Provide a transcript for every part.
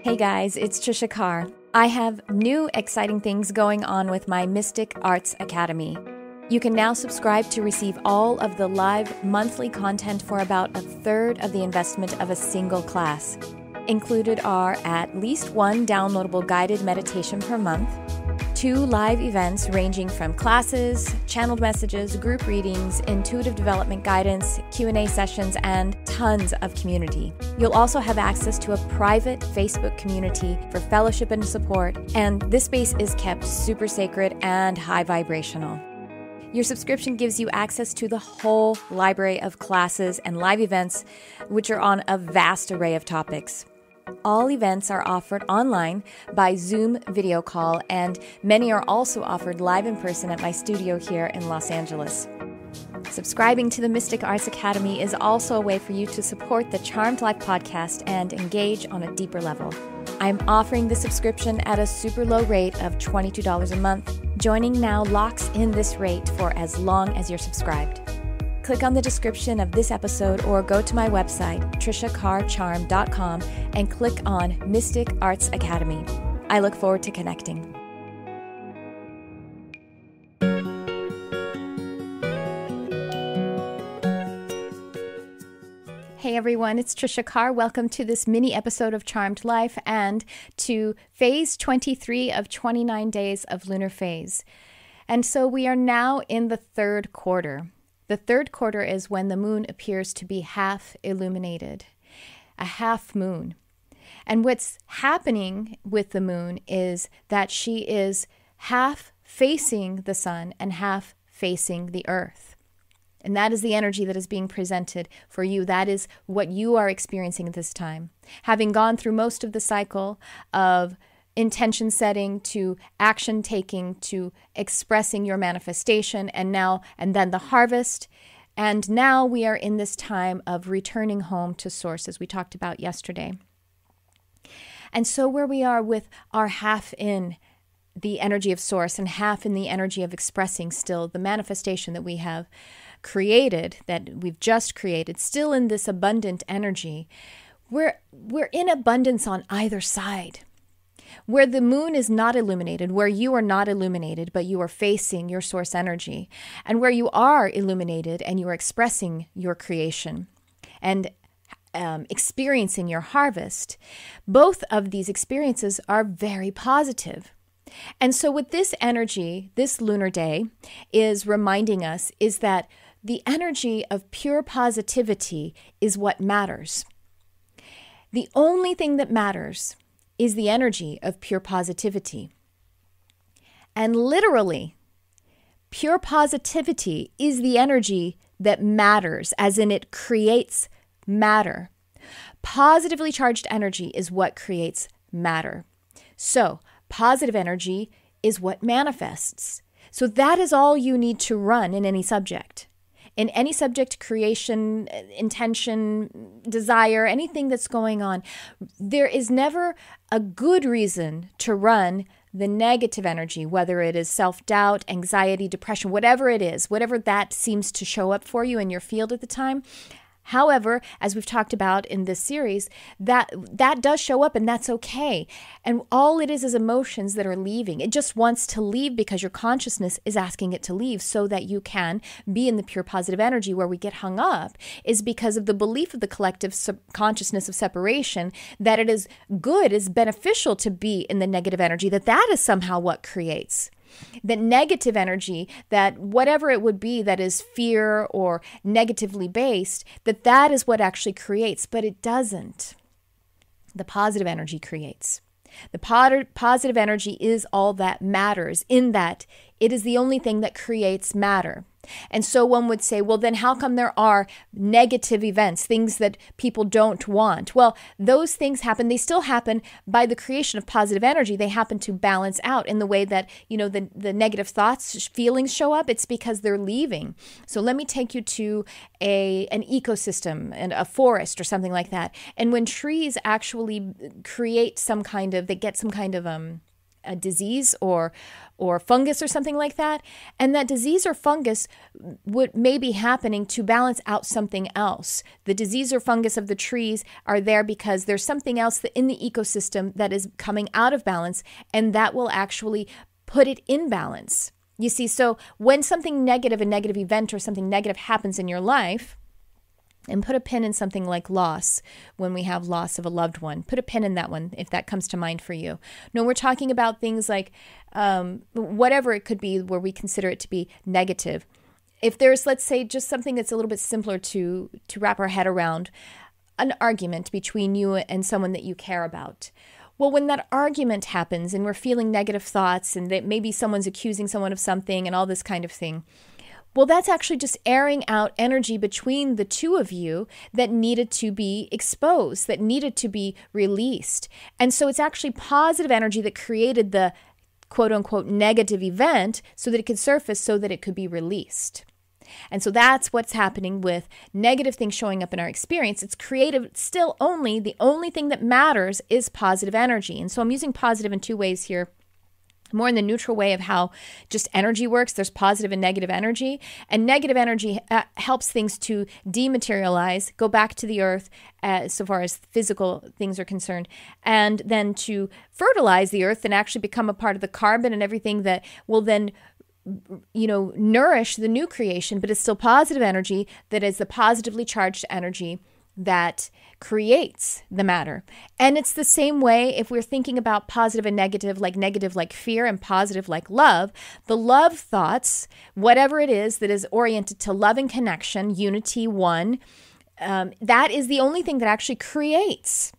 Hey guys, it's Tricia Carr. I have new exciting things going on with my Mystic Arts Academy. You can now subscribe to receive all of the live monthly content for about a third of the investment of a single class. Included are at least one downloadable guided meditation per month, 2 live events ranging from classes, channeled messages, group readings, intuitive development guidance, Q&A sessions, and tons of community. You'll also have access to a private Facebook community for fellowship and support, and this space is kept super sacred and high vibrational. Your subscription gives you access to the whole library of classes and live events, which are on a vast array of topics. All events are offered online by Zoom video call, and many are also offered live in person at my studio here in Los Angeles. Subscribing to the Mystic Arts Academy is also a way for you to support the Charmed Life podcast and engage on a deeper level. I'm offering the subscription at a super low rate of $22 a month. Joining now locks in this rate for as long as you're subscribed. Click on the description of this episode or go to my website, triciacarcharm.com, and click on Mystic Arts Academy. I look forward to connecting. Hey everyone, it's Tricia Carr. Welcome to this mini episode of Charmed Life and to phase 23 of 29 days of lunar phase. And so we are now in the third quarter. The third quarter is when the moon appears to be half illuminated, a half moon. And what's happening with the moon is that she is half facing the sun and half facing the earth. And that is the energy that is being presented for you. That is what you are experiencing at this time. Having gone through most of the cycle of intention setting to action taking to expressing your manifestation and then the harvest. And now we are in this time of returning home to source, as we talked about yesterday. And so where we are with our half in the energy of source and half in the energy of expressing still the manifestation that we have created, that we've just created, still in this abundant energy, we're in abundance on either side. Where the moon is not illuminated, where you are not illuminated, but you are facing your source energy, and where you are illuminated and you are expressing your creation and experiencing your harvest, both of these experiences are very positive. And so what this energy, this lunar day, is reminding us is that the energy of pure positivity is what matters. The only thing that matters is the energy of pure positivity. And literally, pure positivity is the energy that matters, as in it creates matter. Positively charged energy is what creates matter. So, positive energy is what manifests. So that is all you need to run in any subject. In any subject, creation, intention, desire, anything that's going on, there is never a good reason to run the negative energy, whether it is self-doubt, anxiety, depression, whatever it is, whatever that seems to show up for you in your field at the time. However, as we've talked about in this series, that does show up and that's okay. And all it is emotions that are leaving. It just wants to leave because your consciousness is asking it to leave so that you can be in the pure positive energy. Where we get hung up is because of the belief of the collective consciousness of separation that it is good, is beneficial to be in the negative energy, that is somehow what creates. That negative energy, that whatever it would be that is fear or negatively based, that is what actually creates, but it doesn't. The positive energy creates. The positive energy is all that matters, in that it is the only thing that creates matter. And so one would say, well, then how come there are negative events, things that people don't want? Well, those things happen. They still happen by the creation of positive energy. They happen to balance out in the way that, the negative thoughts, feelings show up. It's because they're leaving. So let me take you to an ecosystem and a forest or something like that. And when trees actually create they get some kind of a disease or fungus or something like that. And that disease or fungus may be happening to balance out something else. The disease or fungus of the trees are there because there's something else that in the ecosystem that is coming out of balance, and that will actually put it in balance. You see, so when something negative, a negative event or something negative happens in your life, and put a pin in something like loss, when we have loss of a loved one. Put a pin in that one if that comes to mind for you. No, we're talking about things like whatever it could be where we consider it to be negative. If there's, let's say, just something that's a little bit simpler to wrap our head around, an argument between you and someone that you care about. Well, when that argument happens and we're feeling negative thoughts and that maybe someone's accusing someone of something and all this kind of thing, well, that's actually just airing out energy between the two of you that needed to be exposed, that needed to be released. And so it's actually positive energy that created the quote unquote negative event so that it could surface, so that it could be released. And so that's what's happening with negative things showing up in our experience. It's creative still only. The only thing that matters is positive energy. And so I'm using positive in two ways here. More in the neutral way of how just energy works. There's positive and negative energy. And negative energy helps things to dematerialize, go back to the earth so far as physical things are concerned, and then to fertilize the earth and actually become a part of the carbon and everything that will then nourish the new creation, but it's still positive energy that is the positively charged energy that creates the matter. And it's the same way if we're thinking about positive and negative like fear and positive like love. The love thoughts, whatever it is that is oriented to love and connection, unity, one, that is the only thing that actually creates.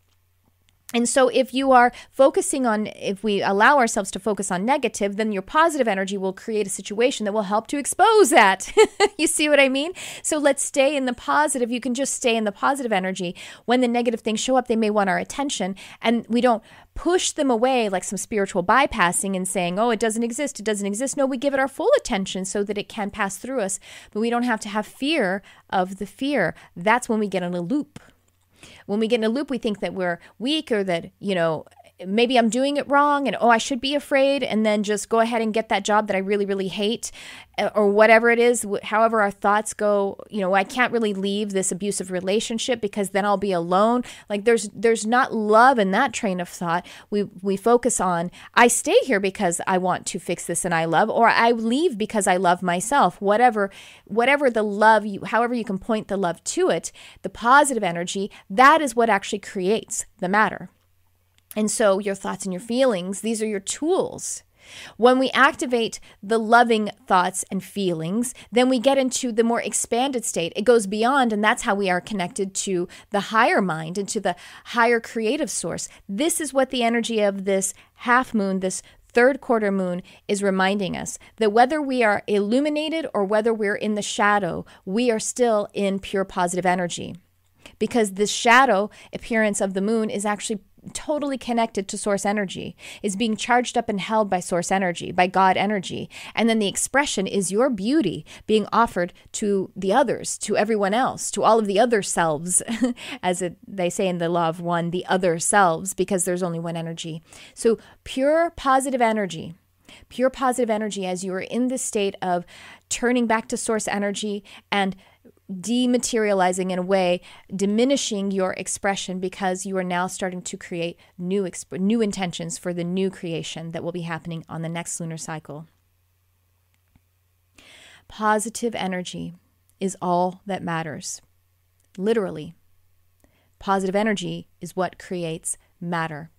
And so if you are focusing on, if we allow ourselves to focus on negative, then your positive energy will create a situation that will help to expose that. You see what I mean? So let's stay in the positive. You can just stay in the positive energy. When the negative things show up, they may want our attention, and we don't push them away like some spiritual bypassing and saying, oh, it doesn't exist. It doesn't exist. No, we give it our full attention so that it can pass through us, but we don't have to have fear of the fear. That's when we get in a loop. When we get in a loop, we think that we're weak or that, maybe I'm doing it wrong and, I should be afraid, and then just go ahead and get that job that I really, really hate, or whatever it is. However our thoughts go, I can't really leave this abusive relationship because then I'll be alone. Like there's not love in that train of thought. We focus on, I stay here because I want to fix this and I love, or I leave because I love myself. Whatever the love, however you can point the love to it, the positive energy, that is what actually creates the matter. And so your thoughts and your feelings, these are your tools. When we activate the loving thoughts and feelings, then we get into the more expanded state. It goes beyond, and that's how we are connected to the higher mind and to the higher creative source. This is what the energy of this half moon, this third quarter moon, is reminding us, that whether we are illuminated or whether we're in the shadow, we are still in pure positive energy. Because the shadow appearance of the moon is actually totally connected to source energy, is being charged up and held by source energy, by God energy. And then the expression is your beauty being offered to the others, to everyone else, to all of the other selves, as they say in the law of one, the other selves, because there's only one energy. So pure positive energy as you are in this state of turning back to source energy and dematerializing in a way, diminishing your expression, because you are now starting to create new intentions for the new creation that will be happening on the next lunar cycle. Positive energy is all that matters. Literally. Positive energy is what creates matter.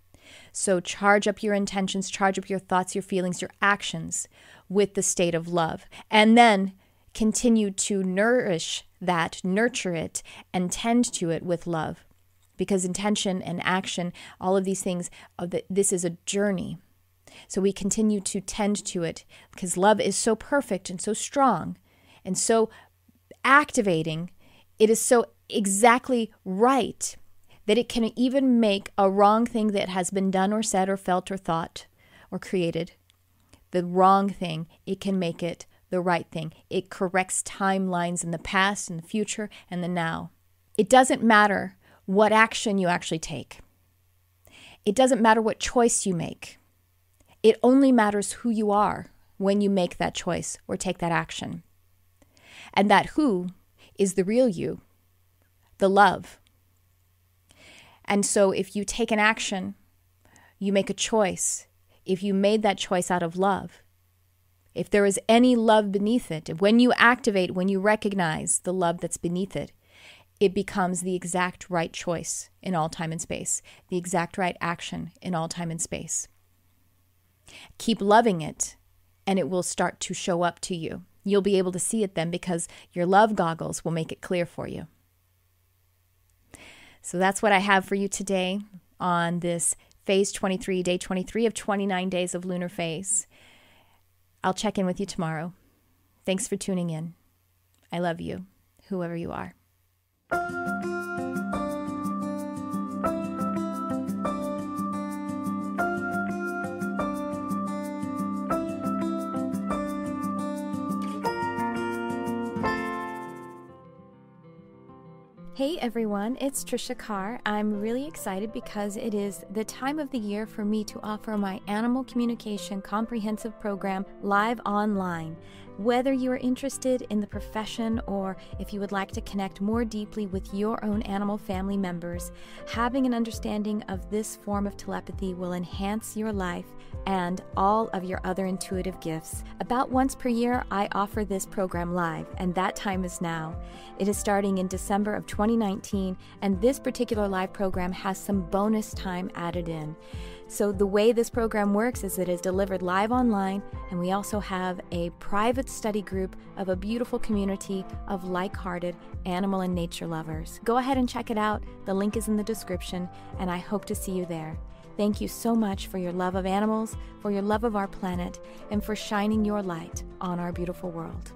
So charge up your intentions, charge up your thoughts, your feelings, your actions with the state of love. And then continue to nourish that, nurture it, and tend to it with love. Because intention and action, all of these things, this is a journey. So we continue to tend to it because love is so perfect and so strong and so activating. It is so exactly right that it can even make a wrong thing that has been done or said or felt or thought or created, the wrong thing, it can make it the right thing. It corrects timelines in the past and the future and the now. It doesn't matter what action you actually take. It doesn't matter what choice you make. It only matters who you are when you make that choice or take that action. And that who is the real you, the love. And so if you take an action, you make a choice. If you made that choice out of love, if there is any love beneath it, when you activate, when you recognize the love that's beneath it, it becomes the exact right choice in all time and space, the exact right action in all time and space. Keep loving it, and it will start to show up to you. You'll be able to see it then because your love goggles will make it clear for you. So that's what I have for you today on this phase 23, day 23 of 29 days of lunar phase. I'll check in with you tomorrow. Thanks for tuning in. I love you, whoever you are. Hey everyone, it's Tricia Carr. I'm really excited because it is the time of the year for me to offer my Animal Communication Comprehensive Program live online. Whether you are interested in the profession or if you would like to connect more deeply with your own animal family members, having an understanding of this form of telepathy will enhance your life and all of your other intuitive gifts. About once per year, I offer this program live, and that time is now. It is starting in December of 2019, and this particular live program has some bonus time added in. So the way this program works is it is delivered live online, and we also have a private study group of a beautiful community of like-hearted animal and nature lovers. Go ahead and check it out. The link is in the description, and I hope to see you there. Thank you so much for your love of animals, for your love of our planet, and for shining your light on our beautiful world.